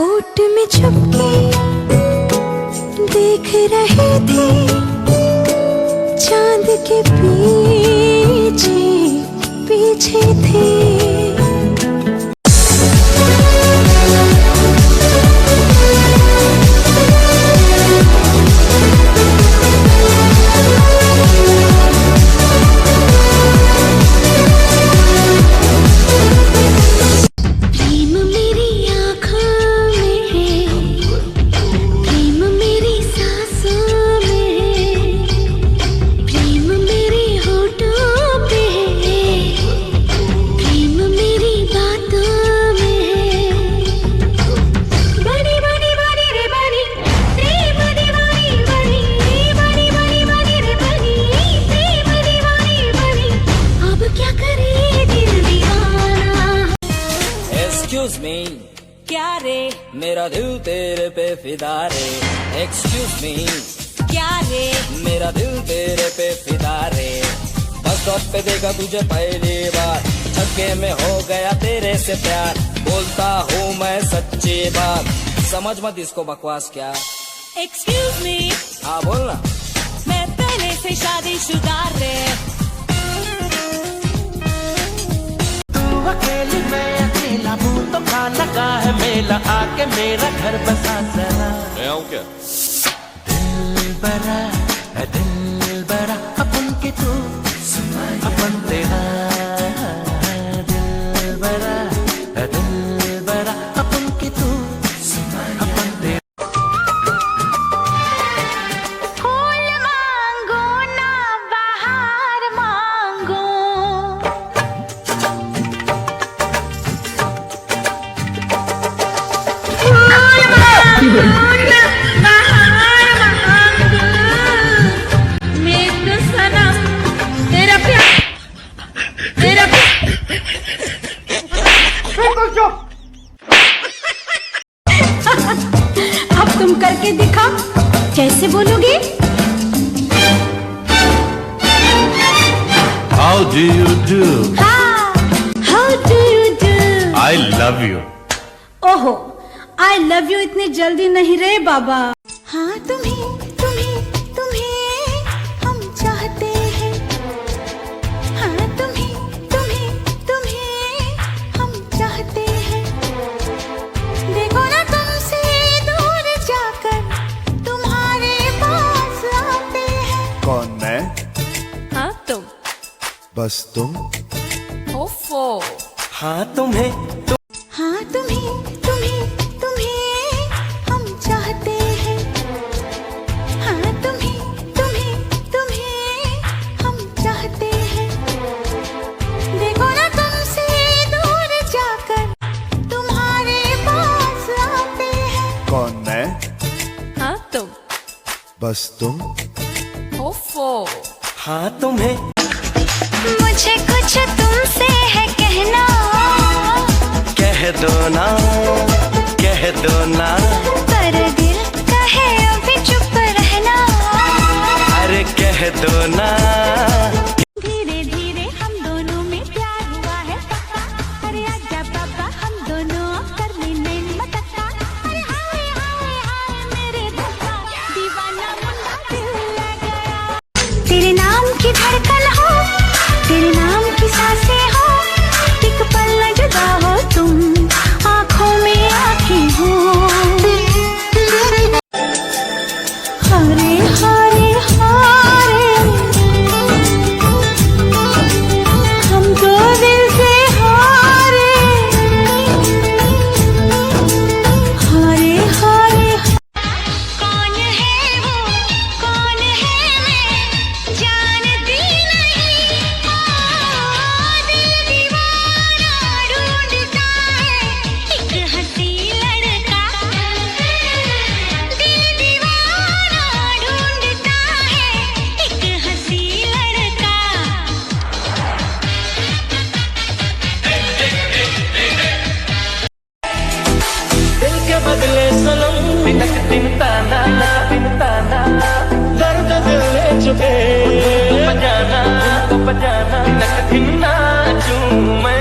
ओट में छुपके देख रहे थे चांद के पीछे पीछे थे। Excuse me, क्या रे मेरा दिल तेरे पे फिदा रे। Excuse me, क्या रे मेरा दिल तेरे पे फिदा रे। बस स्टॉप पे देखा तुझे पहली बार, छक्के में हो गया तेरे से प्यार। बोलता हूँ मैं सच्ची बात, समझ मत इसको बकवास क्या। एक्सक्यूज मी, हाँ बोलना। मैं पहले से शादीशुदा रे। तू अकेली मैं अकेला, मुँह तो खाना का है मेला, आके मेरा घर बसा जरा। मैं आऊँ क्या? दिल बड़ा अपन के तू अपन तेरा, दिल बड़ा अपन के तू अपन तेरा। फूल मांगो ना बाहर मांगो, अब तुम करके दिखा, कैसे बोलोगे? How do you do? हाँ, how do you do? I love you. ओहो, I love you इतनी जल्दी नहीं रे बाबा। हाँ तुम्हें तुम्हें तुम्हें हम चाहते हैं, हाँ तुम्हें तुम्हें तुम्हें हम चाहते हैं। देखो ना तुमसे दूर जाकर तुम्हारे पास आते हैं। कौन मैं? हाँ तुम, बस तुम? ओफो। हाँ तुम्हें हाँ तुम्हें तुम्हें तुम्हें हम चाहते हैं, हाँ तुम्हें तुम्हें तुम्हें हम चाहते हैं। देखो ना तुमसे दूर जाकर तुम्हारे पास आते हैं। कौन मैं? हाँ तुम, बस तुम? ओफो। हाँ तुम्हें मुझे कुछ तुमसे है कहना, कह दो ना, कह दो ना। पर दिल कहे अभी चुप रहना। अरे कह दो ना। धीरे धीरे हम दोनों में प्यार हुआ है पक्का। अरे आजा बाबा हम दोनों कर लेने मटक्का। अरे हाय हाय हाय मेरे धक्का, दीवाना मुन्ना दिल लग गया। तेरे नाम की धड़कन हो, तेरे नाम की सांसें हो, एक पल न जुदा हो तुम, आँखों में आँखें हो। हरे हरे हरे हम तो दिल से हारे, हरे हरे। कौन है वो, कौन है मैं जानती नहीं, दिल दीवाना ढूंढता है एक हंसी लड़का। दिल दीवाना ढूंढता है एक हंसी लड़का। दिल के बदले सनम बिनक तिनताना, दर्द दिल ले चुके बजाना, बिनक थिन्ना चूं मैं।